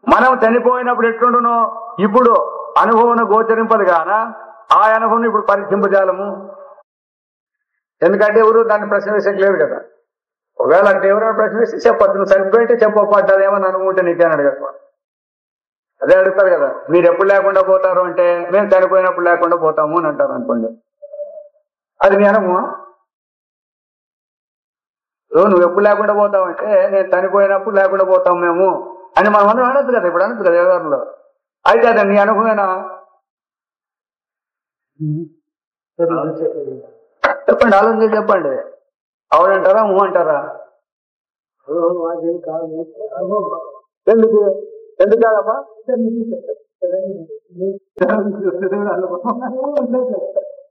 మనం చనిపోయినప్పుడు ఎట్లుండునో ఇప్పుడు అనుభవం గోచరింపదు కాన ఆ అనుభవం ఇప్పుడు పరీక్షింపజాలము. ఎందుకంటే ఎవరు దాన్ని ప్రశ్న వేసేయలేదు కదా. ఒకవేళ అంటే ఎవరైనా ప్రశ్న వేసి చెప్పద్దు, నువ్వు చనిపోయింటే చెప్పపడ్డారు ఏమని అనుకుంటే నీకేని అడగదు. అదే అడుగుతారు కదా, మీరు ఎప్పుడు లేకుండా పోతారు అంటే మేము చనిపోయినప్పుడు లేకుండా పోతాము అని అంటారు అనుకోండి. అది నీ అనుభవం. నువ్వు ఎప్పుడు లేకుండా పోతావంటే నేను చనిపోయినప్పుడు లేకుండా పోతాం మేము అని మనం అందరం అనొద్దు కదా. ఇప్పుడు అనొద్దు కదా వ్యవహారంలో. అయితే అదే నీ అనుభవమేనా? చెప్పండి, ఆలోచన చెప్పండి. అవునంటారా ఊ అంటారా? ఎందుకు ఎందుకు కాదమ్మా?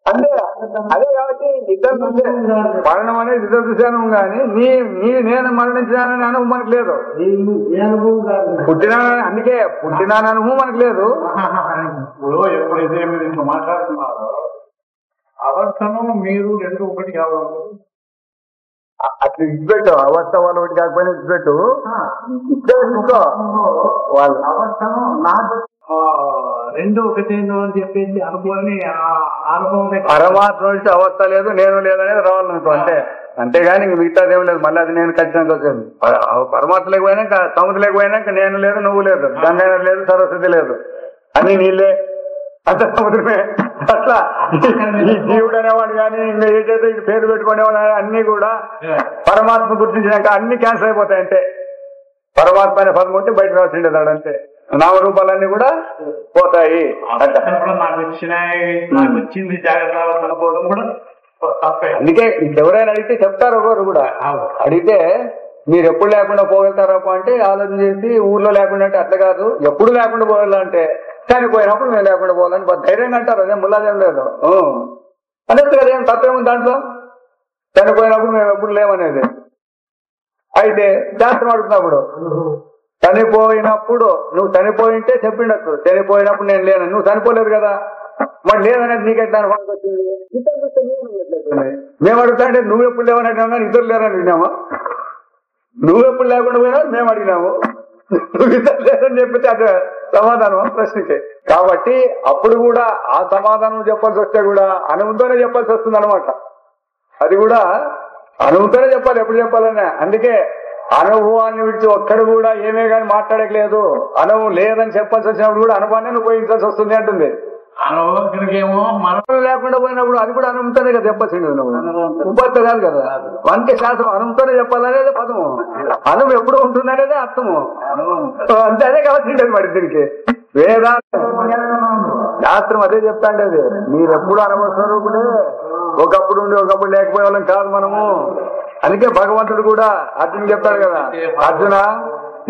అంతే అదే కాబట్టి ఇద్దరు చూసే మరణం అనేది ఇద్దరు చూశాను, కానీ నేను మరణించినానని అనుభవం మనకు లేదు. పుట్టినానని అందుకే పుట్టినానని అనుభవం మనకు లేదు. ఎప్పుడైతే మీరు ఇంట్లో మాట్లాడుతున్నారో అవస్థను మీరు 2 ఒకటి కావాలి. అట్లా ఇచ్చిపెట్టు, అవస్థ వాళ్ళు ఒకటి కాకపోయినా ఇచ్చిపెట్టు. తీసుకో వాళ్ళు అవస్థను నాకు 2 ఒకటేను అని చెప్పేసి అనుకోని అనుభవం పరమాత్మ నుంచి అవస్థ లేదు నేను లేదనేది రావాలనుకో అంతే. అంతేగాని మిగతాది ఏం లేదు. మళ్ళీ అది నేను ఖచ్చితంగా వచ్చేది. పరమాత్మ లేకపోయినాక సముద్రం లేకపోయినాక నేను లేదు, నువ్వు లేదు, గంగైనా లేదు, సరస్వతి లేదు, అన్ని నీళ్ళే, అంత సముద్రమే. అట్లా ఈ జీవుడు అనేవాడు కానీ ఇంకా ఏదైతే ఇది పేరు పెట్టుకునేవాడు అన్ని కూడా పరమాత్మ గుర్తించినాక అన్ని క్యాన్సల్ అయిపోతాయి. అంటే పరమాత్మ అనే పదం ఉంటే బయట రాసిండేదాడు అంతే. నామరూపాలన్నీ కూడా పోతాయి. వచ్చింది జాగ్రత్త కూడా. అందుకే ఎవరైనా అడిగితే చెప్తారు. ఒకరు కూడా అడిగితే మీరు ఎప్పుడు లేకుండా పోగలుగుతారా అంటే ఆలోచన చేసి ఊర్లో లేకుండా అంటే అట్లా కాదు, ఎప్పుడు లేకుండా పోవాలంటే చనిపోయినప్పుడు మేము లేకుండా పోవాలని ధైర్యంగా అంటారు. అదే ముల్లాదేం లేదు అనేది కదా. ఏం తప్పేముంది దాంట్లో? చనిపోయినప్పుడు మేము ఎప్పుడు లేవనేది. అయితే శాస్త్రం అడుగుతున్నప్పుడు చనిపోయినప్పుడు నువ్వు చనిపోయింటే చెప్పిండచ్చు, చనిపోయినప్పుడు నేను లేను. నువ్వు చనిపోలేదు కదా, మరి లేదనేది నీకెట్లా అనుభవం వచ్చింది? మేము అడుగుతా అంటే నువ్వు ఎప్పుడు లేవని అడిగినావు, కానీ ఇద్దరు లేరని అడిగినామా? నువ్వెప్పుడు లేకుండా పోయినా మేము అడిగినాము, నువ్వు ఇద్దరు లేదని చెప్పితే అదే సమాధానం ప్రశ్నకి. కాబట్టి అప్పుడు కూడా ఆ సమాధానం చెప్పాల్సి వస్తే కూడా అనుభవంతోనే చెప్పాల్సి వస్తుంది అనమాట. అది కూడా అనుభవంతోనే చెప్పాలి, ఎప్పుడు చెప్పాలనే. అందుకే అనుభవాన్ని విడిచి ఒక్కడు కూడా ఏమే కానీ మాట్లాడలేదు. అనుభవం లేదని చెప్పాల్సి వచ్చినప్పుడు కూడా అనుభవాన్ని ఉపయోగించాల్సి వస్తుంది అంటుంది. అనుభవం మనం లేకుండా పోయినప్పుడు అది కూడా అనుభవంతోనే కదా చెప్పాల్సింది. ఉపత్తి కాదు కదా. వంటి శాస్త్రం అనుభవంతోనే చెప్పాలనేది పదము, అనుభవం ఎప్పుడు ఉంటుంది అనేది అర్థము. అంతే, అదే కావాల్సిండేది మరి దీనికి. వేదాంతం శాస్త్రం అదే చెప్తాండేది. మీరెప్పుడు అనుభవ స్వరూపుడే, ఒకప్పుడు ఉండి ఒకప్పుడు లేకపోయే వాళ్ళం కాదు మనము. అందుకే భగవంతుడు కూడా అర్జున్ చెప్తాడు కదా, అర్జున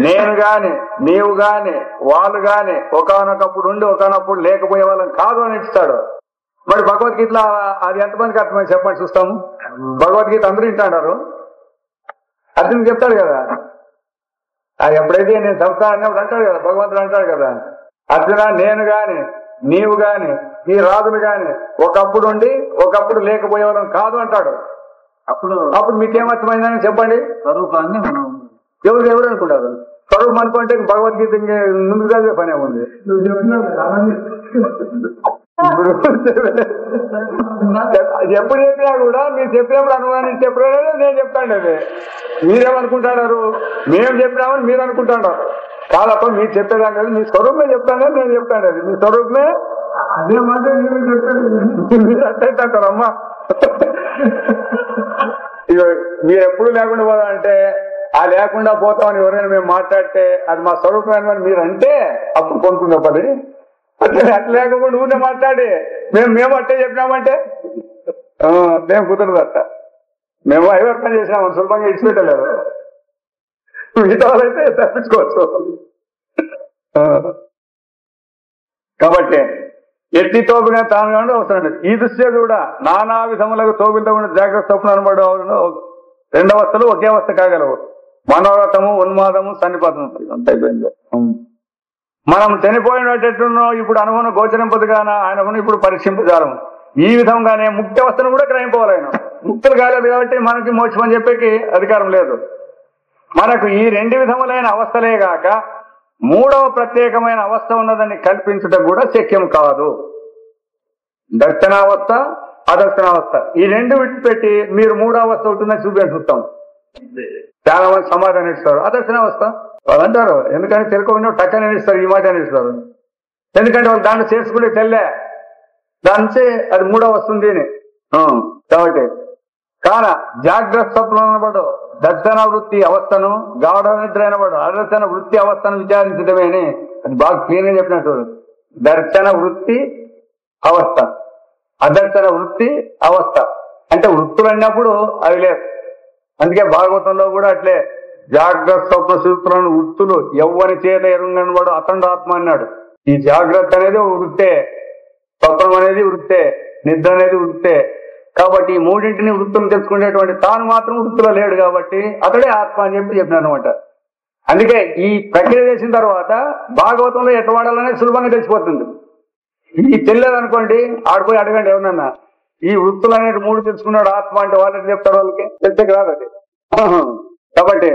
నేను గాని నీవు గాని వాళ్ళు గాని ఒకనొకప్పుడు ఉండి ఒకనప్పుడు లేకపోయే వాళ్ళం కాదు అని ఇస్తాడు. మరి భగవద్గీతలో అది ఎంతమందికి అర్థమైంది చెప్పండి చూస్తాము. భగవద్గీత అందరూ వింటాడారు. అర్జున్ చెప్తాడు కదా, అది ఎప్పుడైతే నేను సంస్థానప్పుడు అంటాడు కదా, భగవంతుడు అంటాడు కదా, అర్జున నేను గాని నీవు గాని ఈ రాజులు గాని ఒకప్పుడు ఉండి ఒకప్పుడు లేకపోయే వాళ్ళం కాదు అంటాడు. అప్పుడు మీకేమర్థమైందని చెప్పండి. స్వరూపాన్ని మనం ఎవరు అనుకుంటారు? స్వరూపం అనుకుంటే భగవద్గీత ముందు చదివే పనే ఉంది. నువ్వు చెప్పినావు ఎప్పుడు చెప్పినా కూడా మీరు చెప్పినప్పుడు అనుమానించి చెప్పినా నేను చెప్తాను. అది మీరేమనుకుంటాడారు? మేము చెప్పినామని మీరు అనుకుంటాడారు. కాదప్ప మీరు చెప్పేదాన్ని కాదు, మీ స్వరూపమే చెప్తాను, నేను చెప్తాను. అది మీ స్వరూపమే. అదే మాట మీరు అట్టయితే అంటారు అమ్మా. ఇక మీరు ఎప్పుడు లేకుండా పోదా అంటే ఆ లేకుండా పోతామని ఎవరైనా మేము మాట్లాడితే అది మా స్వరూపమైన మీరు అంటే అప్పుడు కొనుక్కునే పని అట్లా లేకుండా ఊరినే మాట్లాడి మేము అట్టే చెప్పినామంటే మేము కుదరదు అట్ట మేము ఐవర్తం చేసినామని సులభంగా ఇచ్చిపెట్టలేదు మిగతా వాళ్ళైతే తప్పించుకోవచ్చు కాబట్టి ఎట్టి తోపిన తాను కాకుండా అవసరం లేదు. ఈ దృష్ట్యా కూడా నానా విధములకు తోపిలతో ఉన్న జాగ్రత్త తప్పున అనబడవు రెండవస్థలు ఒకే అవస్థ కాగలవు. మనోరథము ఉన్మాదము సన్నిపాతం అంత అయిపోయింది. మనం చనిపోయినట్టున్నాం ఇప్పుడు అనుభవం గోచరింపదుగాన ఆయన ఇప్పుడు పరీక్షింపజాలము. ఈ విధంగానే ముక్తి అవస్థను కూడా గ్రహింపవాలి. ఆయన ముక్తులు కాలేదు కాబట్టి మనకి మోక్షం అని చెప్పేకి అధికారం లేదు. మనకు ఈ రెండు విధములైన అవస్థలే గాక మూడవ ప్రత్యేకమైన అవస్థ ఉన్నదని కల్పించడం కూడా శక్యం కాదు. దర్శనావస్థ అదర్శనావస్థ ఈ రెండు విడిచిపెట్టి మీరు మూడో అవస్థ ఉంటుందని చూపిస్తాం. చాలా మంది సమాధానం ఇస్తారు అదర్శనావస్థ వాళ్ళు అంటారు. ఎందుకంటే తెలుసుకోకుండా టక్కని ఇస్తారు ఈ మాట ఇస్తారు. ఎందుకంటే వాళ్ళు దాంట్లో చేసుకుంటే తెల్లే దాని అది మూడో వస్తుంది అని. కాబట్టి కాన జాగ్రత్త స్వప్నం అనబడు దర్శన వృత్తి అవస్థను గాఢ నిద్ర అనబడు అదర్శన వృత్తి అవస్థను విచారించడమే అని అది బాగా క్లీన్ గా చెప్పినట్టు. దర్శన వృత్తి అవస్థ అదర్శన వృత్తి అవస్థ అంటే వృత్తులు అన్నప్పుడు అవి లేవు. అందుకే భాగవతంలో కూడా అట్లే జాగ్రత్త స్వప్న సూత్రాలను వృత్తులు ఎవ్వరి చేత ఎరుంగనవాడు అఖండాత్మ అన్నాడు. ఈ జాగ్రత్త అనేది వృత్తే, స్వప్నం అనేది వృత్తే, నిద్ర అనేది వృత్తే. కాబట్టి ఈ మూడింటిని వృత్తులు తెలుసుకునేటువంటి తాను మాత్రం వృత్తిలో లేడు కాబట్టి అతడే ఆత్మ అని చెప్పినారు అనమాట. అందుకే ఈ ప్రక్రియ చేసిన తర్వాత భాగవతంలో ఎట్లా వాడాలనేది సులభంగా తెలిసిపోతుంది. ఈ తెలియదు అనుకోండి ఆడిపోయి అడగండి ఎవరన్నా ఈ వృత్తులు అనేవి మూడు తెలుసుకున్నాడు ఆత్మ అంటే వాళ్ళకి చెప్తారు, వాళ్ళకి తెలిసే రాదు అది. కాబట్టి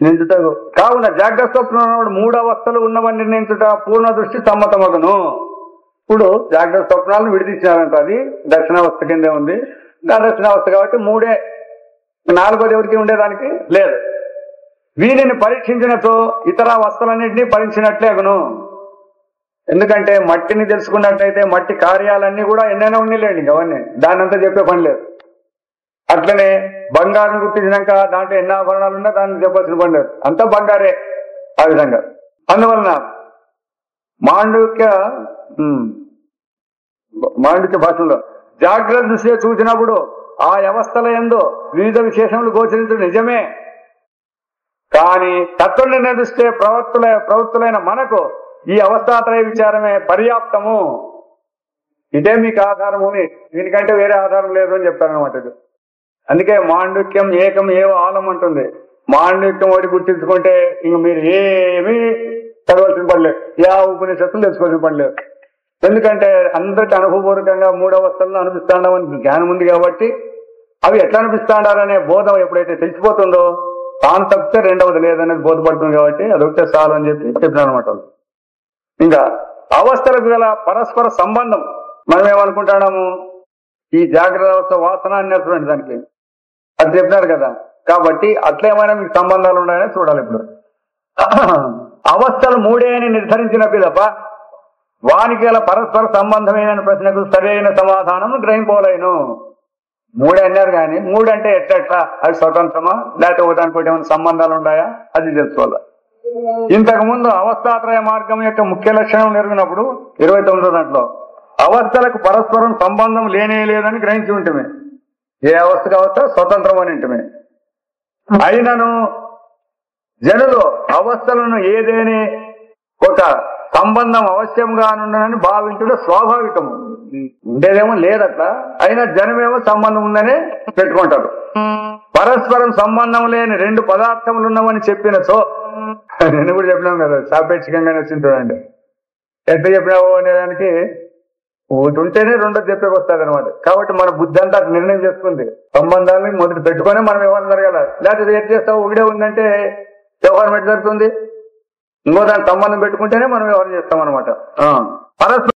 నిందుట కావున జాగ్రత్త స్వప్నం మూడు అవస్థలు ఉన్నవని నిర్ణయించుట పూర్ణ దృష్టి సమ్మతమగును. ఇప్పుడు జాగ్రత్త స్వప్నాలను విడిదిచ్చినారంట. అది దర్శనావస్థ కిందే ఉంది. దర్శనావస్థ కాబట్టి మూడే, నాలుగోది ఎవరికి ఉండేదానికి లేదు. వీటిని పరీక్షించినతో ఇతర అవస్థలన్నింటినీ పరీక్షించినట్లే అగును. ఎందుకంటే మట్టిని తెలుసుకున్నట్లయితే మట్టి కార్యాలన్నీ కూడా ఎన్నైనా ఉండలేండి అవన్నీ, దాన్ని అంతా చెప్పే పని లేదు. అట్లనే బంగారం గుర్తించినాక దాంట్లో ఎన్ని ఆభరణాలు ఉన్నా దాన్ని చెప్పాల్సిన పని లేదు, అంతా బంగారే. ఆ విధంగా అందువలన మాండూక్య భాషలో జాగ్రత్త దృష్టిగా చూసినప్పుడు ఆ వ్యవస్థల యందు వివిధ విశేషములు గోచరించడం నిజమే. కానీ తత్వ నిర్ణయ దృష్టి ప్రవృత్తులైన మనకు ఈ అవస్థాత్రయ విచారమే పర్యాప్తము. ఇదే మీకు ఆధారము, దీనికంటే వేరే ఆధారం లేదు అని చెప్తారనమాట. ఇది అందుకే మాండుక్యం ఏకం ఏవో ఆలం అంటుంది. మాండుక్యం ఒకటి గుర్తించుకుంటే ఇంక మీరు ఏమీ చదవాల్సిన పనిలేదు, ఉపనిషత్తులు తెలుసుకోవాల్సిన పనిలేదు. ఎందుకంటే అందరికి అనుభవపూర్వకంగా మూడవస్థలను అనిపిస్తాడమని జ్ఞానం ఉంది కాబట్టి అవి ఎట్లా అనిపిస్తాడారనే బోధం ఎప్పుడైతే తెలిసిపోతుందో తాను తప్పితే రెండవది లేదనేది బోధపడుతుంది. కాబట్టి అదొకటే చాలు అని చెప్పినారు అనమాట. ఇంకా అవస్థలకు గల పరస్పర సంబంధం మనం ఏమనుకుంటాము, ఈ జాగ్రత్త అవస్థ వాసన అన్నటువంటి దానికి అది చెప్పినారు కదా. కాబట్టి అట్లా ఏమైనా మీకు సంబంధాలు ఉన్నాయని చూడాలి. ఇప్పుడు అవస్థలు మూడే అని నిర్ధారించిన పిదప వానికి గల పరస్పర సంబంధమైన ప్రశ్నకు సరైన సమాధానం గ్రహింపలేను. మూడే అన్నారు కానీ మూడంటే ఎట్లా అది స్వతంత్రమా లేకపోతే ఒకదానికి ఏమైనా సంబంధాలు ఉన్నాయా అది తెలుసుకోవాలి. ఇంతకు ముందు అవస్థాత్రయ మార్గం యొక్క ముఖ్య లక్షణం నెరిగినప్పుడు 29వ దాంట్లో అవస్థలకు పరస్పరం సంబంధం లేనే లేదని గ్రహించి ఉంటమే. ఏ అవస్థకు అవస్థ స్వతంత్రం అని ఉంటమే. అయినను జనులు అవస్థలను ఏదేని ఒక సంబంధం అవశ్యంగానుండనని భావించడం స్వాభావికము. ఉండేదేమో లేదట్లా, అయినా జనమేమో సంబంధం ఉందనే పెట్టుకుంటారు. పరస్పరం సంబంధం లేని రెండు పదార్థములు ఉన్నామని చెప్పిన సో నేను కూడా చెప్పినాం కదా, సాపేక్షికంగానే వచ్చింది చూడండి. ఎట్లా చెప్పినావు అనేదానికి ఒకటి ఉంటేనే రెండోది చెప్పేకి వస్తుంది అనమాట. కాబట్టి మన బుద్ధి అంతా నిర్ణయం చేసుకుంది. సంబంధాలని మొదటి పెట్టుకొని మనం వ్యవహారం జరగాలి. లేకపోతే ఏం చేస్తావు ఒకడే ఉందంటే వ్యవహారం ఎట్లా జరుగుతుంది. ఇంకో దానికి సంబంధం పెట్టుకుంటేనే మనం వ్యవహారం చేస్తాం అనమాట. పరస్పరం